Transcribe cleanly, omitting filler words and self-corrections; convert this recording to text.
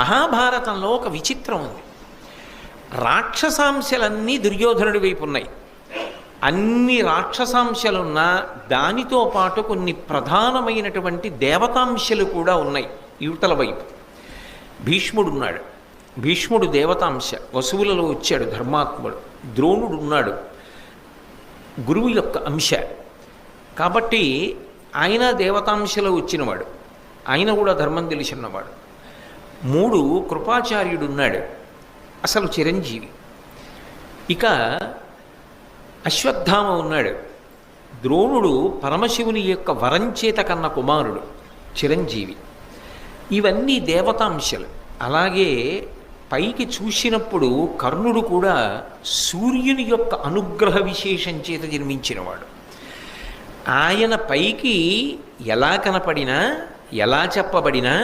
మహాభారతంలో ఒక విచిత్రం ఉంది. రాక్షసాంశలన్నీ దుర్యోధనుడి వైపు ఉన్నాయి. అన్ని రాక్షసాంశలున్నా దానితో పాటు కొన్ని ప్రధానమైనటువంటి దేవతాంశలు కూడా ఉన్నాయి యువతల వైపు. భీష్ముడు ఉన్నాడు. భీష్ముడు దేవతాంశ, వసువులలో వచ్చాడు ధర్మాత్ముడు. ద్రోణుడు ఉన్నాడు, గురువు యొక్క అంశ. కాబట్టి ఆయన దేవతాంశలో వచ్చినవాడు, ఆయన కూడా ధర్మం తెలిసినవాడు. 3 కృపాచార్యుడు ఉన్నాడు, అసలు చిరంజీవి. ఇక అశ్వత్థామ ఉన్నాడు. ద్రోణుడు పరమశివుని యొక్క వరంచేత కన్న కుమారుడు, చిరంజీవి. ఇవన్నీ దేవతాంశలు. అలాగే పైకి చూసినప్పుడు కర్ణుడు కూడా సూర్యుని యొక్క అనుగ్రహ విశేషం చేత జన్మించినవాడు. ఆయన పైకి ఎలా కనపడినా, ఎలా చెప్పబడినా